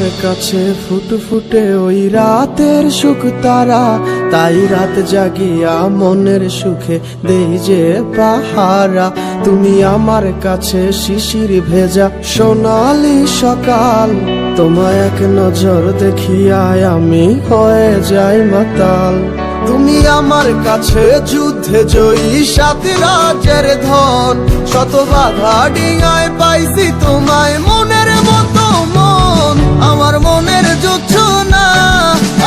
আমার কাছে ফুটফুটে ওই রাতের সুখ তারা, তাই রাত জাগিয়া মনের সুখে দেই যে পাহারা। তুমি আমার কাছে শিশির ভেজা সোনালি সকাল, তোমায় এক নজর দেখিয়ায় আমি হয়ে যাই মাতাল। তুমি আমার কাছে যুদ্ধে জয়ী সাত রাজের ধন, শত বাধা ডিঙায় পাইছি তোমায় মনের মতো মন। আমার মনের যুদ্ধ না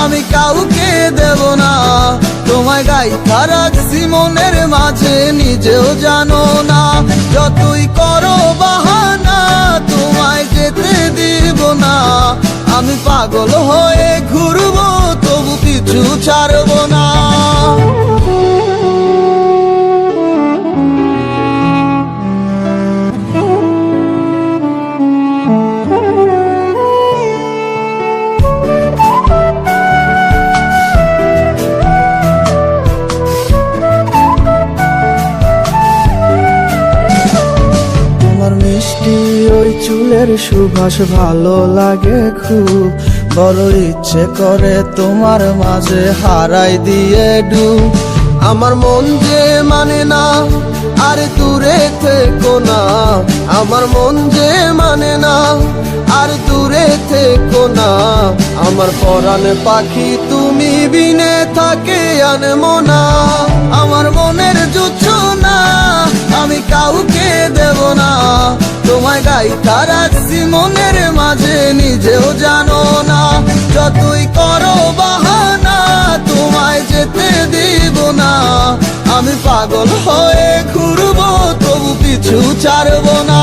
আমি কাউকে দেব না, তোমায় গাইথা রাখছি মনের মাঝে নিজেও জানো না। যতই করো বাহানা তোমায় যেতে দিব না, আমি পাগল হয়ে ঘুরবো তবু পিছু ছাড়বো না। মিষ্টি ওই চুলের সুবাস ভালো লাগে খুব, বড় ইচ্ছে করে তোমার মাঝে হারাই দিয়ে ডুব। আমার মন যে মানে না আর দূরে থেকো না, আমার মন যে মানে না আর দূরে থেকো না। আমার পরাণ পাখি তুমি বিনে থাকে আনমো না, আমার মনের যুদ্ধ না আমি কাউকে দেব না। তোমায় গাইথা রাখছি মনের মাঝে নিজেও জানো না, যতই করো বাহানা তোমায় যেতে দিব না। আমি পাগল হয়ে ঘুরবো তবু পিছু ছাড়বো না।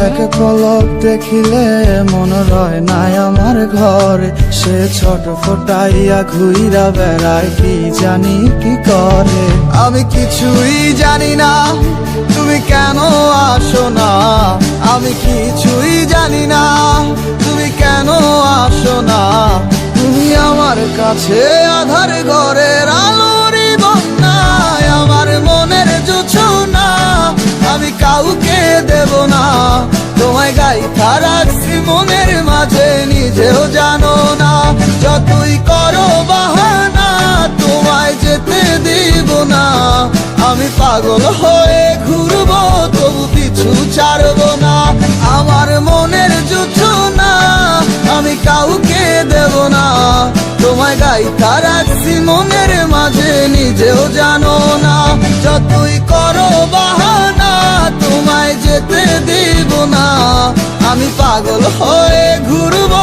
এক পলক দেখিলে মন রয় নাই আমার ঘরে, সে ছোট ফোটাইয়া ঘুইরা বেড়ায় কি জানি কি করে। আমি কিছুই জানি না তুমি কেন আসো না, আমি কিছুই জানি না তুমি কেন আসো না। তুমি আমার কাছে আধার ঘরের আলোরই বন্যায়, আমার মনের জোছনা আমি কাউকে দেব না। তোমায় গাইথা রাখছি মনের মাঝে নিজেও জানো না, যতই করো বাহানা তোমায় যেতে দিব না। আমি পাগল হয়ে ঘুরবো তবু পিছু ছাড়বো না। আমার মনের যুদ্ধ না আমি কাউকে দেব না, তোমায় গাইথা রাখছি মনের মাঝে নিজেও জানো না। যতই করো বাহানা তোমায় যেতে দিব না, আমি পাগল হয়ে ঘুরবো